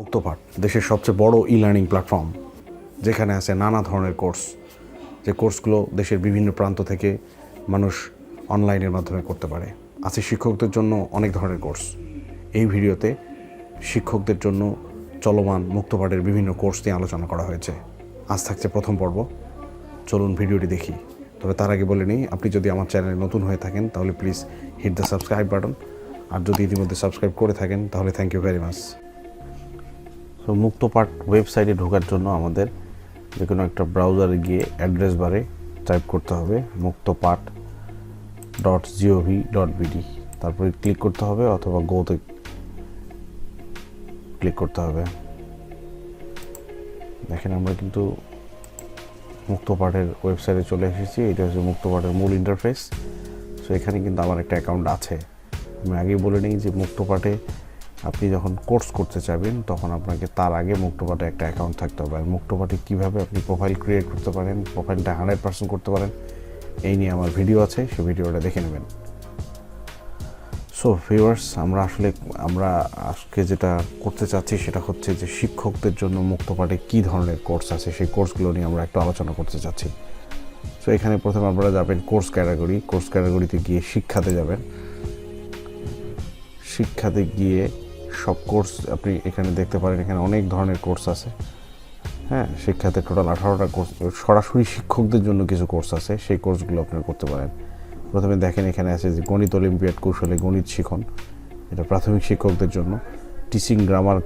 মুক্তপাঠ দেশের সবচেয়ে বড় ই-লার্নিং প্ল্যাটফর্ম, যেখানে আছে নানা ধরনের কোর্স, যে কোর্সগুলো দেশের বিভিন্ন প্রান্ত থেকে মানুষ অনলাইনের মাধ্যমে করতে পারে। আছে শিক্ষকদের জন্য অনেক ধরনের কোর্স। এই ভিডিওতে শিক্ষকদের জন্য চলমান মুক্তপাঠের বিভিন্ন কোর্স নিয়ে আলোচনা করা হয়েছে। আজ থাকছে প্রথম পর্ব, চলুন ভিডিওটি দেখি। তবে তার আগে বলে নিই, আপনি যদি আমার চ্যানেলে নতুন হয়ে থাকেন তাহলে please hit the subscribe button, আর যদি ইতিমধ্যে সাবস্ক্রাইব করে থাকেন তাহলে thank you very much. So Muktopaath ওয়েবসাইটে ঢোকার জন্য আমাদের যে কোনো একটা ব্রাউজারে গিয়ে অ্যাড্রেস বারে টাইপ করতে হবে muktopaath.gov.bd, তারপরে ক্লিক করতে হবে অথবা গোতে ক্লিক করতে হবে। দেখেন আমরা কিন্তু মুক্তপাঠের ওয়েবসাইটে চলে এসেছি। এটা হচ্ছে মুক্তপাঠের মূল ইন্টারফেস। সো এখানে কিন্তু আমার একটা অ্যাকাউন্ট আছে। আমি আগেই বলে নিই যে মুক্তপাঠে আপনি যখন কোর্স করতে চাইবেন তখন আপনাকে তার আগে মুক্তপাঠে একটা অ্যাকাউন্ট থাকতে হবে। আর মুক্তপাঠে কীভাবে আপনি প্রোফাইল ক্রিয়েট করতে পারেন, প্রোফাইলটা 100% করতে পারেন, এই নিয়ে আমার ভিডিও আছে, সেই ভিডিওটা দেখে নেবেন। সো ভিউয়ার্স, আমরা আজকে যেটা করতে চাচ্ছি সেটা হচ্ছে যে শিক্ষকদের জন্য মুক্তপাঠে কী ধরনের কোর্স আছে সেই কোর্সগুলো নিয়ে আমরা একটু আলোচনা করতে চাচ্ছি। সো এখানে প্রথমে আপনারা যাবেন কোর্স ক্যাটাগরিতে গিয়ে শিক্ষাতে যাবেন। শিক্ষাতে গিয়ে সব কোর্স আপনি এখানে দেখতে পারেন। এখানে অনেক ধরনের কোর্স আছে। হ্যাঁ, শিক্ষাতে টোটাল 18টা কোর্স, সরাসরি শিক্ষকদের জন্য কিছু কোর্স আছে, সেই কোর্সগুলো আপনারা করতে পারেন। প্রথমে দেখেন এখানে আছে যে গণিত অলিম্পিয়াড কৌশলে গণিত শিখন, এটা প্রাথমিক শিক্ষকদের জন্য। টিচিং গ্রামার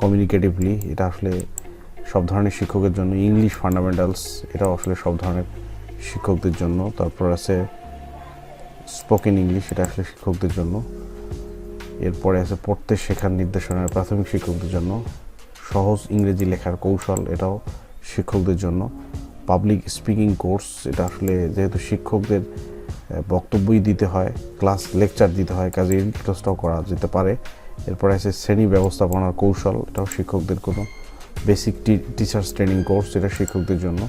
কমিউনিকেটিভলি, এটা আসলে সব ধরনের শিক্ষকের জন্য। ইংলিশ ফান্ডামেন্টালস, এটাও আসলে সব ধরনের শিক্ষকদের জন্য। তারপর আছে স্পোকেন ইংলিশ, এটা আসলে শিক্ষকদের জন্য। এরপরে আছে পড়তে শেখার নির্দেশনা, প্রাথমিক শিক্ষকদের জন্য। সহজ ইংরেজি লেখার কৌশল, এটাও শিক্ষকদের জন্য। পাবলিক স্পিকিং কোর্স, এটা আসলে যেহেতু শিক্ষকদের বক্তব্যই দিতে হয়, ক্লাস লেকচার দিতে হয়, কাজে এই ক্লাসটাও করা যেতে পারে। এরপরে আছে শ্রেণী ব্যবস্থাপনার কৌশল, এটাও শিক্ষকদের কোনো। বেসিক টিচার্স ট্রেনিং কোর্স, এটা শিক্ষকদের জন্য।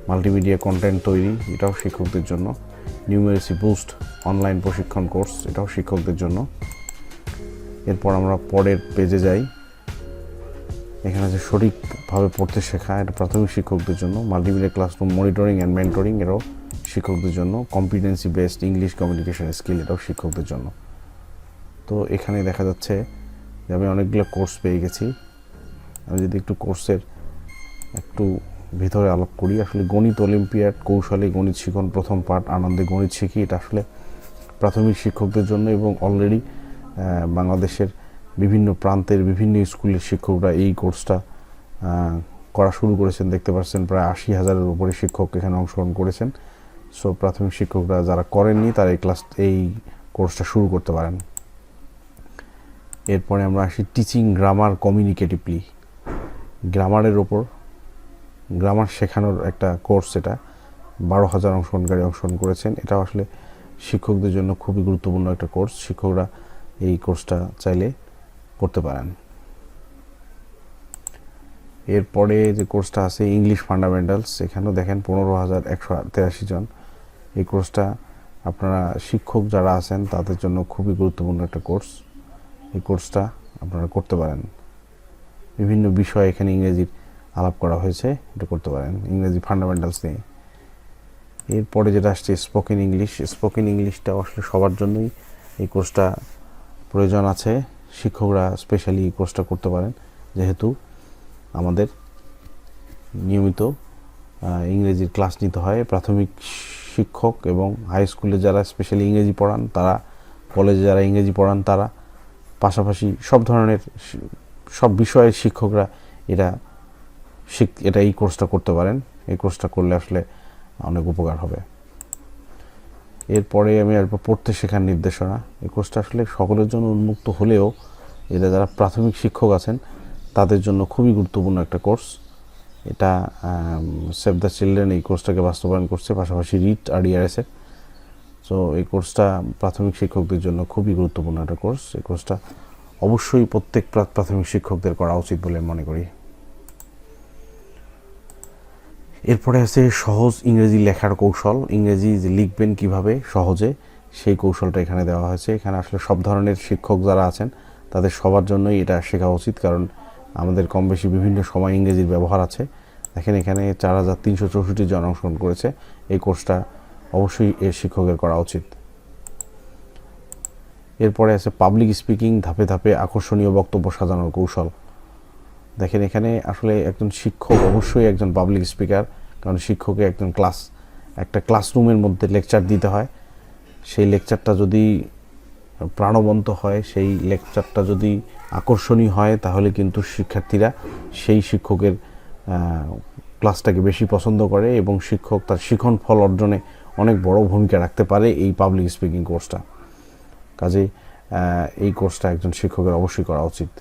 মাল্টিমিডিয়া কন্টেন্ট তৈরি, এটাও শিক্ষকদের জন্য। নিউমেরেসি বুস্ট অনলাইন প্রশিক্ষণ কোর্স, এটাও শিক্ষকদের জন্য। এরপর আমরা পরের পেজে যাই। এখানে যে সঠিকভাবে পড়তে শেখা, এটা প্রাথমিক শিক্ষকদের জন্য। Multimedia classroom monitoring and mentoring, এটাও শিক্ষকদের জন্য। Competency based English communication skill, এটাও শিক্ষকদের জন্য। তো এখানে দেখা যাচ্ছে যে আমি অনেকগুলো কোর্স পেয়ে গেছি। আমি যদি একটু কোর্সের একটু ভিতরে আলাপ করি, আসলে গণিত অলিম্পিয়াড কৌশলে গণিত শিখন প্রথম পাঠ আনন্দে গণিত শিখি, এটা আসলে প্রাথমিক শিক্ষকদের জন্য। এবং অলরেডি বাংলাদেশের বিভিন্ন প্রান্তের বিভিন্ন স্কুলের শিক্ষকরা এই কোর্সটা করা শুরু করেছেন। দেখতে পাচ্ছেন প্রায় 80,000-এর উপরে শিক্ষক এখানে অংশগ্রহণ করেছেন। সো প্রাথমিক শিক্ষকরা যারা করেননি তারা এই কোর্সটা শুরু করতে পারেন। এরপরে আমরা আসি টিচিং গ্রামার কমিউনিকেটিভলি, গ্রামারের ওপর গ্রামার শেখানোর একটা কোর্স। এটা 12,000 অংশগ্রহণ করেছেন। এটা আসলে শিক্ষকদের জন্য খুবই গুরুত্বপূর্ণ একটা কোর্স। শিক্ষকরা এই কোর্সটা চাইলে করতে পারেন। এরপরে যে কোর্সটা আছে ইংলিশ ফান্ডামেন্টালস, এখানেও দেখেন 15,183 জন। এই কোর্সটা আপনারা শিক্ষক যারা আছেন তাদের জন্য খুবই গুরুত্বপূর্ণ একটা কোর্স। এই কোর্সটা আপনারা করতে পারেন। বিভিন্ন বিষয় এখানে ইংরেজির আলাপ করা হয়েছে, এটা করতে পারেন ইংরেজি ফান্ডামেন্টালস নিয়ে। এরপরে যেটা আসছে স্পোকেন ইংলিশটা আসলে সবার জন্যই এই কোর্সটা প্রয়োজন আছে। শিক্ষকরা স্পেশালি এই কোর্সটা করতে পারেন, যেহেতু আমাদের নিয়মিত ইংরেজির ক্লাস নিতে হয়। প্রাথমিক শিক্ষক এবং হাই স্কুলে যারা স্পেশালি ইংরেজি পড়ান তারা, কলেজে যারা ইংরেজি পড়ান তারা, পাশাপাশি সব ধরনের সব বিষয়ের শিক্ষকরা এই কোর্সটা করতে পারেন। এই কোর্সটা করলে আসলে অনেক উপকার হবে। এরপরে আমি আসবো পড়তে শেখার নির্দেশনা। এই কোর্সটা আসলে সকলের জন্য উন্মুক্ত হলেও এটা যারা প্রাথমিক শিক্ষক আছেন তাদের জন্য খুবই গুরুত্বপূর্ণ একটা কোর্স। এটা সেভ দ্য চিলড্রেন এই কোর্সটাকে বাস্তবায়ন করছে, পাশাপাশি রিট RDRS-এর। সো এই কোর্সটা প্রাথমিক শিক্ষকদের জন্য খুবই গুরুত্বপূর্ণ একটা কোর্স। এই কোর্সটা অবশ্যই প্রত্যেক প্রাথমিক শিক্ষকদের করা উচিত বলে মনে করি। এরপরে আছে সহজ ইংরেজি লেখার কৌশল, ইংরেজি যে লিখবেন কিভাবে সহজে, সেই কৌশলটা এখানে দেওয়া হয়েছে। এখানে আসলে সব ধরনের শিক্ষক যারা আছেন তাদের সবার জন্যই এটা শেখা উচিত, কারণ আমাদের কম বেশি বিভিন্ন সময় ইংরেজির ব্যবহার আছে। দেখেন এখানে 4364 জন অংশগ্রহণ করেছে। এই কোর্সটা অবশ্যই এর শিক্ষকের করা উচিত। এরপরে আছে পাবলিক স্পিকিং, ধাপে ধাপে আকর্ষণীয় বক্তব্য সাজানোর কৌশল। দেখেন এখানে আসলে একজন শিক্ষক অবশ্যই একজন পাবলিক স্পিকার, কারণ শিক্ষককে একটা ক্লাসরুমের মধ্যে লেকচার দিতে হয়। সেই লেকচারটা যদি প্রাণবন্ত হয়, সেই লেকচারটা যদি আকর্ষণীয় হয়, তাহলে কিন্তু শিক্ষার্থীরা সেই শিক্ষকের ক্লাসটাকে বেশি পছন্দ করে এবং শিক্ষক তার শিখন ফল অর্জনে অনেক বড় ভূমিকা রাখতে পারে এই পাবলিক স্পিকিং কোর্সটা। কাজেই এই কোর্সটা একজন শিক্ষকের অবশ্যই করা উচিত।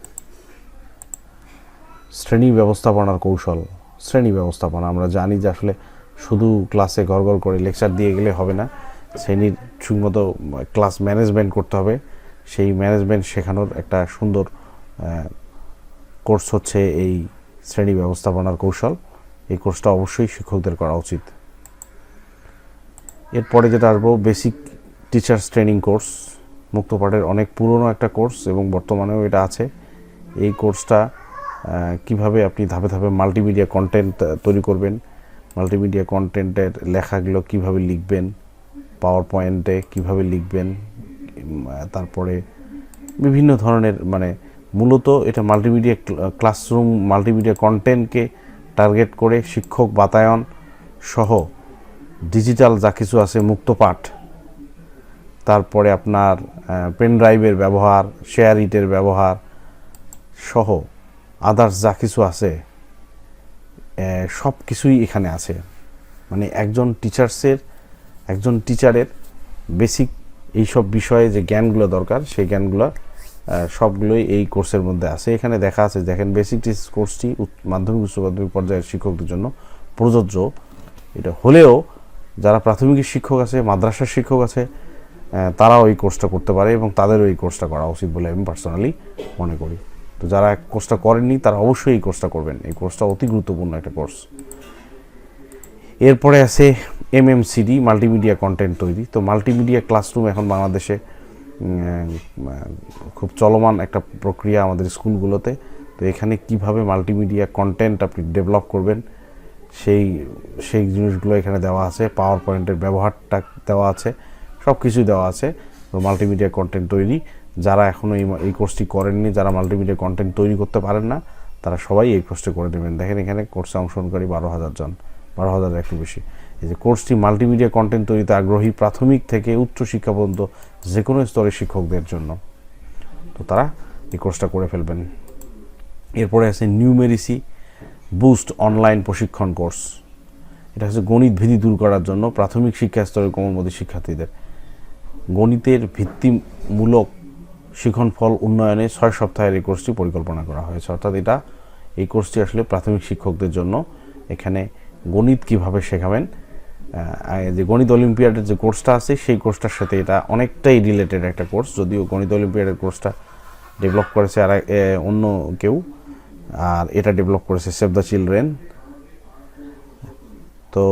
শ্রেণী ব্যবস্থাপনার কৌশল। শ্রেণী ব্যবস্থাপনা, আমরা জানি যে আসলে শুধু ক্লাসে গড়গড় করে লেকচার দিয়ে গেলে হবে না, শ্রেণীর ঠিকমতো ক্লাস ম্যানেজমেন্ট করতে হবে। সেই ম্যানেজমেন্ট শেখানোর একটা সুন্দর কোর্স হচ্ছে এই শ্রেণী ব্যবস্থাপনার কৌশল। এই কোর্সটা অবশ্যই শিক্ষকদের করা উচিত। এরপরে যেটা আসবো, বেসিক টিচার্স ট্রেনিং কোর্স। মুক্তপাঠের অনেক পুরনো একটা কোর্স এবং বর্তমানেও এটা আছে। এই কোর্সটা কিভাবে আপনি ধাপে ধাপে মাল্টিমিডিয়া কন্টেন্ট তৈরি করবেন, মাল্টিমিডিয়া কন্টেন্টের লেখাগুলো কিভাবে লিখবেন, পাওয়ার পয়েন্টে কীভাবে লিখবেন, তারপরে বিভিন্ন ধরনের মূলত এটা মাল্টিমিডিয়া ক্লাসরুম মাল্টিমিডিয়া কন্টেন্টকে টার্গেট করে শিক্ষক বাতায়ন সহ ডিজিটাল যা কিছু আছে, মুক্তপাঠ, তারপরে আপনার পেন ড্রাইভের ব্যবহার, শেয়ার ইটের ব্যবহার সহ আদার্স যা কিছু আছে সব কিছুই এখানে আছে। একজন টিচারের বেসিক এইসব বিষয়ে যে জ্ঞানগুলো দরকার, সেই জ্ঞানগুলো সবগুলোই এই কোর্সের মধ্যে আছে। এখানে দেখা আছে, দেখেন বেসিক টিচার্স কোর্সটি মাধ্যমিক উচ্চ মাধ্যমিক পর্যায়ের শিক্ষকদের জন্য প্রযোজ্য। এটা হলেও যারা প্রাথমিকের শিক্ষক আছে, মাদ্রাসার শিক্ষক আছে, তারাও এই কোর্সটা করতে পারে এবং তাদেরও এই কোর্সটা করা উচিত বলে আমি পার্সোনালি মনে করি। তো যারা কোর্সটা করেননি তারা অবশ্যই এই কোর্সটা করবেন। এই কোর্সটা অতি গুরুত্বপূর্ণ একটা কোর্স। এরপরে আছে MMCD, মাল্টিমিডিয়া কন্টেন্ট তৈরি। তো মাল্টিমিডিয়া ক্লাসরুম এখন বাংলাদেশে খুব চলমান একটা প্রক্রিয়া আমাদের স্কুলগুলোতে। তো এখানে কিভাবে মাল্টিমিডিয়া কন্টেন্ট আপনি ডেভেলপ করবেন সেই জিনিসগুলো এখানে দেওয়া আছে। পাওয়ার পয়েন্টের ব্যবহারটা দেওয়া আছে, সব কিছুই দেওয়া আছে। তো মাল্টিমিডিয়া কন্টেন্ট তৈরি, যারা এখনও এই কোর্সটি করেননি, যারা মাল্টিমিডিয়া কন্টেন্ট তৈরি করতে পারেন না, তারা সবাই এই কোর্সটি করে দেবেন। দেখেন এখানে কোর্সে অংশগ্রহণকারী 12,000 জন, 12,000 একটু বেশি। এই যে কোর্সটি মাল্টিমিডিয়া কন্টেন্ট তৈরিতে আগ্রহী প্রাথমিক থেকে উচ্চ শিক্ষা পর্যন্ত যে কোনো স্তরের শিক্ষকদের জন্য। তো তারা এই কোর্সটা করে ফেলবেন। এরপরে আছে নিউমেরিসি বুস্ট অনলাইন প্রশিক্ষণ কোর্স। এটা হচ্ছে গণিত ভীতি দূর করার জন্য প্রাথমিক শিক্ষা স্তরের কোমলমতি শিক্ষার্থীদের গণিতের ভিত্তিমূলক শিখন ফল উন্নয়নে 6 সপ্তাহের এই কোর্সটি পরিকল্পনা করা হয়েছে। অর্থাৎ এই কোর্সটি আসলে প্রাথমিক শিক্ষকদের জন্য। এখানে গণিত কিভাবে শেখাবেন, যে গণিত অলিম্পিয়াডের যে কোর্সটা আছে সেই কোর্সটার সাথে এটা অনেকটাই রিলেটেড একটা কোর্স, যদিও গণিত অলিম্পিয়াডের কোর্সটা ডেভেলপ করেছে আর অন্য কেউ, আর এটা ডেভেলপ করেছে সেভ দ্য চিলড্রেন। তো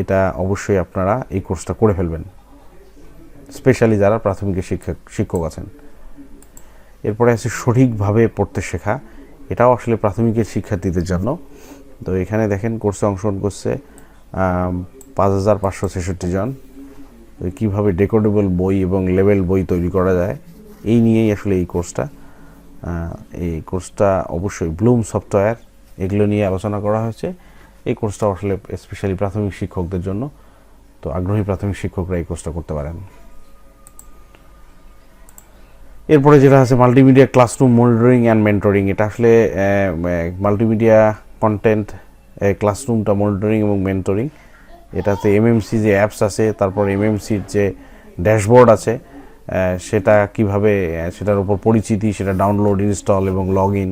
এটা অবশ্যই আপনারা এই কোর্সটা করে ফেলবেন, স্পেশালি যারা প্রাথমিকের শিক্ষক আছেন। এরপরে আছে সঠিকভাবে পড়তে শেখা। এটাও আসলে প্রাথমিকের শিক্ষার্থীদের জন্য। তো এখানে দেখেন কোর্সে অংশগ্রহণ করছে 5,566 জন। কীভাবে ডেকোডেবল বই এবং লেভেল বই তৈরি করা যায় এই নিয়েই আসলে এই কোর্সটা অবশ্যই ব্লুম সফটওয়্যার এগুলো নিয়ে আলোচনা করা হয়েছে। এই কোর্সটা আসলে স্পেশালি প্রাথমিক শিক্ষকদের জন্য। তো আগ্রহী প্রাথমিক শিক্ষকরা এই কোর্সটা করতে পারেন। এরপরে যেটা আছে multimedia classroom monitoring and mentoring. এটা আসলে মাল্টিমিডিয়া কন্টেন্ট ক্লাসরুমটা মনিটরিং এবং মেন্টরিং। এটাতে MMC যে অ্যাপস আছে, তারপর MMCর যে ড্যাশবোর্ড আছে, সেটা কিভাবে সেটার উপর পরিচিতি, সেটা ডাউনলোড, ইনস্টল এবং লগ ইন,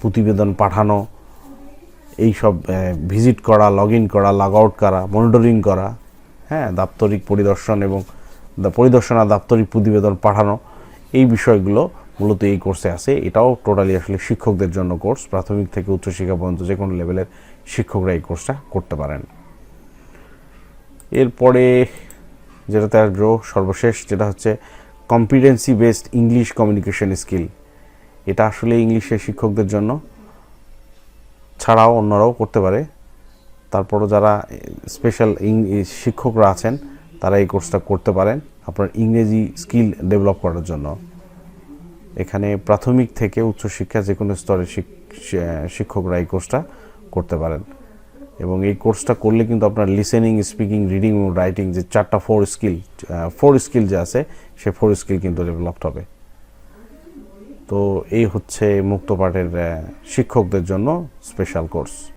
প্রতিবেদন পাঠানো, এইসব ভিজিট করা, লগ ইন করা, লগ আউট করা, মনিটরিং করা, দাপ্তরিক পরিদর্শন এবং পরিদর্শন আর দাপ্তরিক প্রতিবেদন পাঠানো, এই বিষয়গুলো মূলত এই কোর্সে আছে। এটাও টোটালি আসলে শিক্ষকদের জন্য কোর্স। প্রাথমিক থেকে উচ্চশিক্ষা পর্যন্ত যে কোনো লেভেলের শিক্ষকরা এই কোর্সটা করতে পারেন। এরপরে যেটাতে আসবো সর্বশেষ, যেটা হচ্ছে competency based English communication skill. এটা আসলে ইংলিশের শিক্ষকদের জন্য। ছাড়াও অন্যরাও করতে পারে। তারপরও যারা স্পেশাল শিক্ষকরা আছেন তারা এই কোর্সটা করতে পারেন আপনার ইংরেজি স্কিল ডেভেলপ করার জন্য। এখানে প্রাথমিক থেকে উচ্চশিক্ষা যে কোনো স্তরের শিক্ষকরা এই কোর্সটা করতে পারেন। এবং এই কোর্সটা করলে কিন্তু আপনার লিসেনিং, স্পিকিং, রিডিং এবং রাইটিং যে চারটা ফোর স্কিল যে আছে সে 4 স্কিল কিন্তু ডেভেলপড হবে। তো এই হচ্ছে মুক্তপাঠের শিক্ষকদের জন্য স্পেশাল কোর্স।